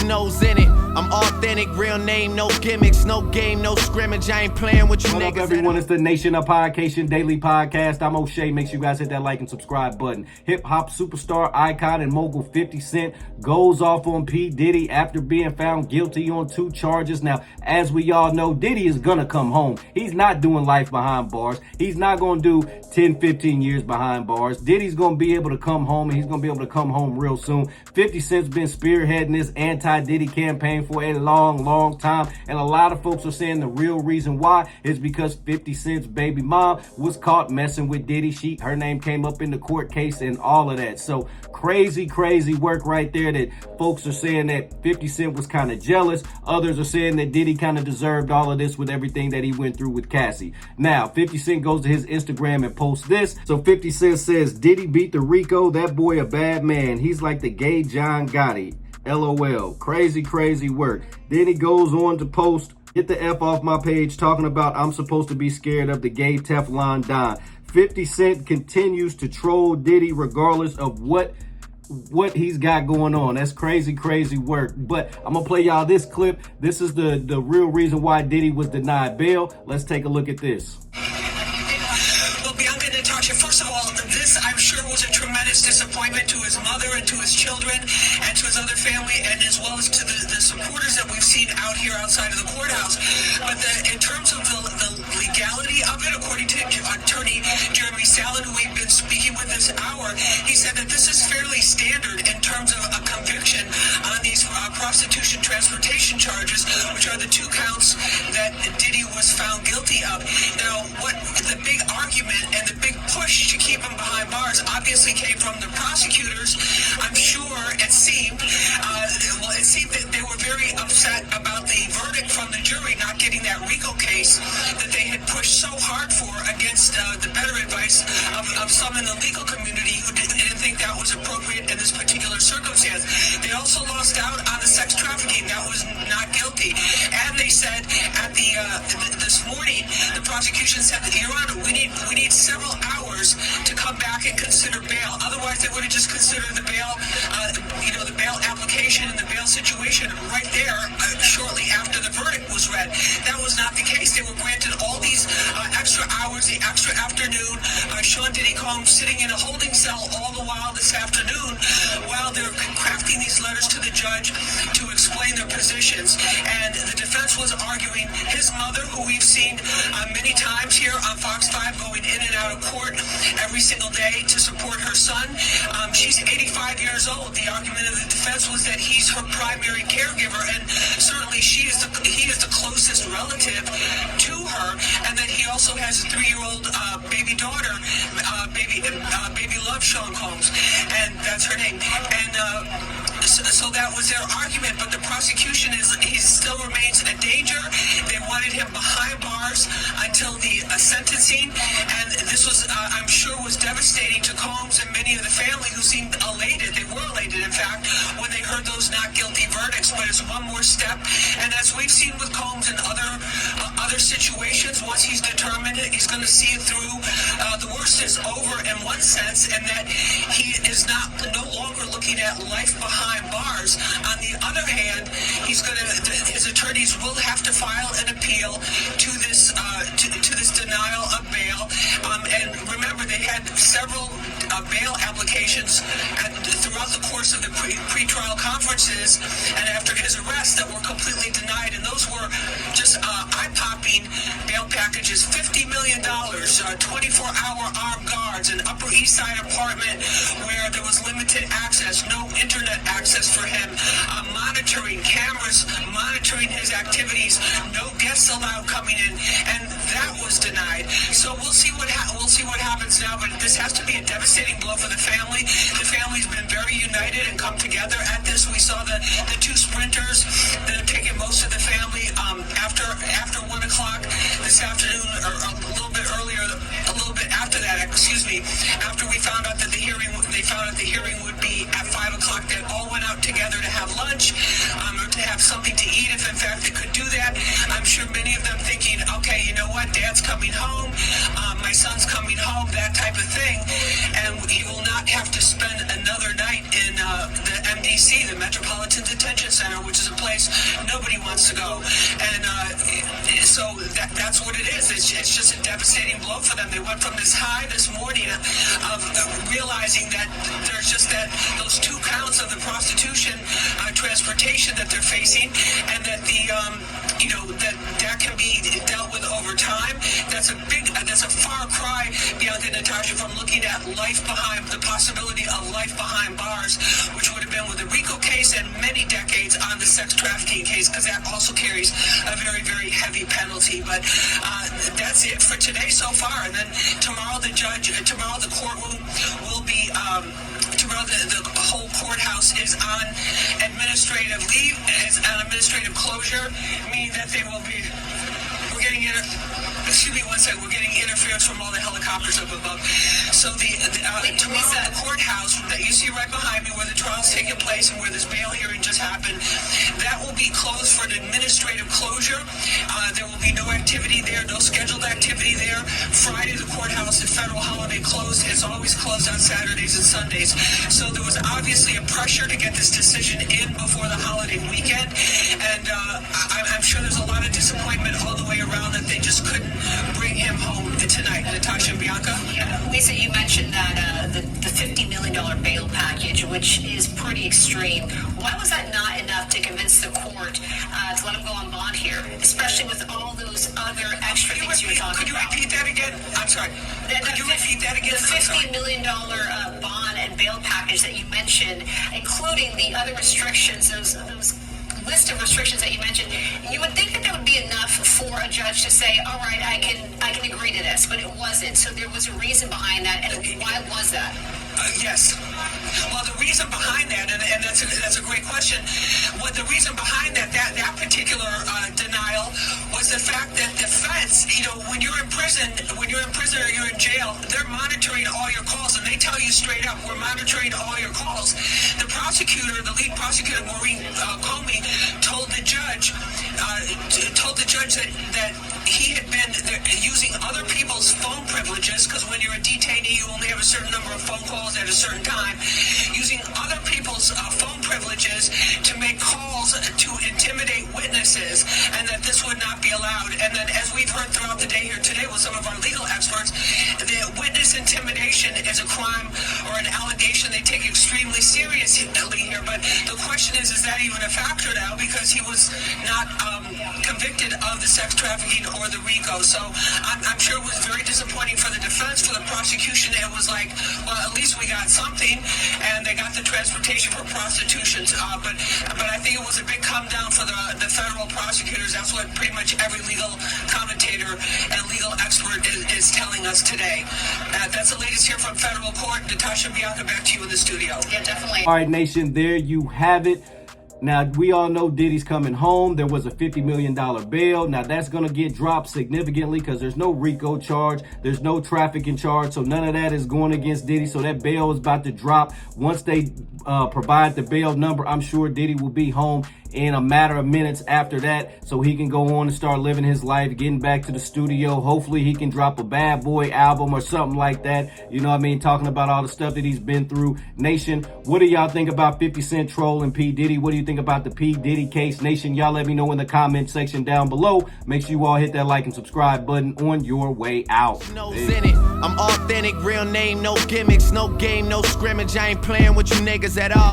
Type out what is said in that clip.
nose in it. I'm authentic, real name, no gimmicks, no game, no scrimmage. I ain't playing with you What niggas. up, everyone? It's the Nation of Podcation Daily Podcast. I'm O'Shea. Make sure you guys hit that like and subscribe button. Hip-hop superstar, icon, and mogul 50 Cent goes off on P. Diddy after being found guilty on 2 charges. Now, as we all know, Diddy is gonna come home. He's not doing life behind bars. He's not gonna do 10, 15 years behind bars. Diddy's gonna be able to come home, and he's gonna be able to come home real soon. 50 Cent's been spearheading this anti-Diddy campaign for a long time, and a lot of folks are saying the real reason why is because 50 Cent's baby mom was caught messing with Diddy. Her name came up in the court case and all of that. So crazy work right there, that folks are saying that 50 Cent was kind of jealous. Others are saying that Diddy kind of deserved all of this with everything that he went through with Cassie. Now, 50 Cent goes to his Instagram and posts this. So 50 Cent says, Diddy beat the Rico, that boy a bad man. He's like the gay John Gotti. LOL. Crazy work. Then he goes on to post, get the F off my page, talking about I'm supposed to be scared of the gay Teflon Don. 50 Cent continues to troll Diddy regardless of what he's got going on. That's crazy work. But I'm gonna play y'all this clip. This is the real reason why Diddy was denied bail. Let's take a look at this. Well, Bianca and Natasha, first of all, this I'm sure was a tremendous disappointment to his mother and to his children and to his other family, and as well as to the supporters that we've seen out here outside of the courthouse. But in terms of the legality of it, according to attorney Jeremy Sallin, who we've been speaking with this hour, he said that this is fairly standard in terms of a conviction on these prostitution transportation charges, which are the 2 counts that Diddy was found guilty of. Now, what the big argument and the big push to keep him behind bars obviously came from the prosecutors. I'm sure it seemed that they were very upset about the verdict from the jury not getting that RICO case that they had pushed so hard for against the better advice of some in the legal community who didn't think that was appropriate in this particular circumstance. They also lost out on the sex trafficking. That was not guilty. And they said at this morning, the prosecution said that, Your Honor, we need several hours to come back and consider bail. Otherwise, they would have just considered the bail, the bail application and the bail situation right there shortly after the verdict was read. That was not the case. They were granted all these extra hours, the extra afternoon. Sean Diddy Combs sitting in a holding cell all the while this afternoon while they're crafting these letters to the judge to explain their positions. And the defense was arguing his mother, who we've seen many times here on Fox 5 going in and out of court every single day to support her son. She's 85 years old. The argument of the defense was that he's her primary caregiver, and certainly he is the closest relative to her, and that he also has a 3-year-old baby daughter, baby love Sean Combs, and that's her name. And so that was their argument, but the prosecution he still remains a danger. They wanted him behind bars until the sentencing, and this was, I'm sure, was devastating to Combs and many of the family who seemed elated. They were elated, in fact, when they heard those not guilty verdicts. But it's one more step, and as we've seen with Combs in other situations, once he's determined it, he's going to see it through. The worst is over in one sense, and that he is no longer looking at life behind bars. On the other hand, his attorneys will have to file an appeal to this denial of bail. And remember, they had several bail applications throughout the course of the pre-trial conferences and after his arrest that were completely denied, and those were just eye-popping bail packages. $50 million, 24-hour armed guards, an Upper East Side apartment where there was limited access, no internet access for him, monitoring cameras, monitoring his activities, no guests allowed coming in, and that was denied. So we'll see what happens now, but this has to be a devastating blow for the family. The family's been very united and come together at this. We saw the 2 sprinters that have taken most of the family after 1 o'clock this afternoon, or a little bit earlier, a little bit after that, after we found out that the hearing would be at 5 o'clock. They all went out together to have lunch, or to have something to eat, if in fact they could do that. I'm sure many of them thinking, okay, you know what, Dad's coming home, my son's coming home, that type of thing, and he will not have to spend another night in the MDC, the Metropolitan Detention Center, which is a place nobody wants to go. And so that's what it is. It's just a devastating blow for them. They went from this high this morning of realizing that there's just those 2 counts of the prostitution transportation that they're facing, and that that can be dealt with over time. That's a far cry, Bianca and Natasha, from looking at the possibility of life behind bars, which would have been with the RICO case and many decades on the sex trafficking case, because that also carries a very, very heavy penalty. But that's it for today so far. And then tomorrow the courtroom will be. Tomorrow the whole courthouse is on administrative leave, is on administrative closure, meaning that we're getting interference from all the helicopters up above. So tomorrow the courthouse that you see right behind me, where the trial's taking place and where this bail hearing just happened, that will be closed for an administrative closure. There will be no activity there, no scheduled activity there. Friday, the courthouse is federal holiday closed. It's always closed on Saturdays and Sundays. So there was obviously a pressure to get this decision in before the holiday weekend. And I'm sure there's a lot of disappointment all the way around that they just couldn't bring him home tonight. Natasha and Bianca? Yeah. Lisa, you mentioned that the $50 million bail package, which is pretty extreme. Why was that not enough to convince the court to let him go on bond here, especially with all those other extra things you were talking about? Could you repeat that again? I'm sorry. Could you repeat that again? The $50 million bond and bail package that you mentioned, including the other restrictions, those list of restrictions that you mentioned, you would think that that would be enough for a judge to say, all right, I can agree to this, but it wasn't. So there was a reason behind that, and why was that? Yes. Well, the reason behind that, and that's a great question. What the reason behind that particular denial was the fact that the feds, when you're in prison or you're in jail, they're monitoring all your calls, and they tell you straight up, we're monitoring all your calls. The lead prosecutor, Maureen Comey, told the judge that he had been using other people's phone privileges, because when you're a detainee, you only have a certain number of phone calls at a certain time, using other people's phone privileges to make calls to intimidate witnesses, and that this would not be allowed. And then, as we've heard throughout the day here today with some of our legal experts, the witness intimidation is a crime or an allegation they take extremely seriously here. But the question is that even a factor now, because he was not convicted of the sex trafficking or the RICO? So I'm sure it was very disappointing for the defense. For the prosecution, it was like, well, at least we got something, and they got the transportation for prostitution. But I think it was a big come down for the federal prosecutors. That's what pretty much every legal commentator and legal expert is telling us today. That's the latest here from federal court. Natasha and Bianca, back to you in the studio. Yeah, definitely. All right, nation, there you have it. Now, we all know Diddy's coming home. There was a $50 million bail. Now, that's going to get dropped significantly because there's no RICO charge. There's no trafficking charge. So none of that is going against Diddy. So that bail is about to drop. Once they provide the bail number, I'm sure Diddy will be home in a matter of minutes after that, so he can go on and start living his life, getting back to the studio. Hopefully he can drop a Bad Boy album or something like that. You know what I mean? Talking about all the stuff that he's been through. Nation, what do y'all think about 50 Cent trolling P. Diddy? What do you think about the P. Diddy case? Nation, y'all let me know in the comment section down below. Make sure you all hit that like and subscribe button on your way out. In it. I'm authentic, real name, no gimmicks, no game, no scrimmage. I ain't playing with you niggas at all.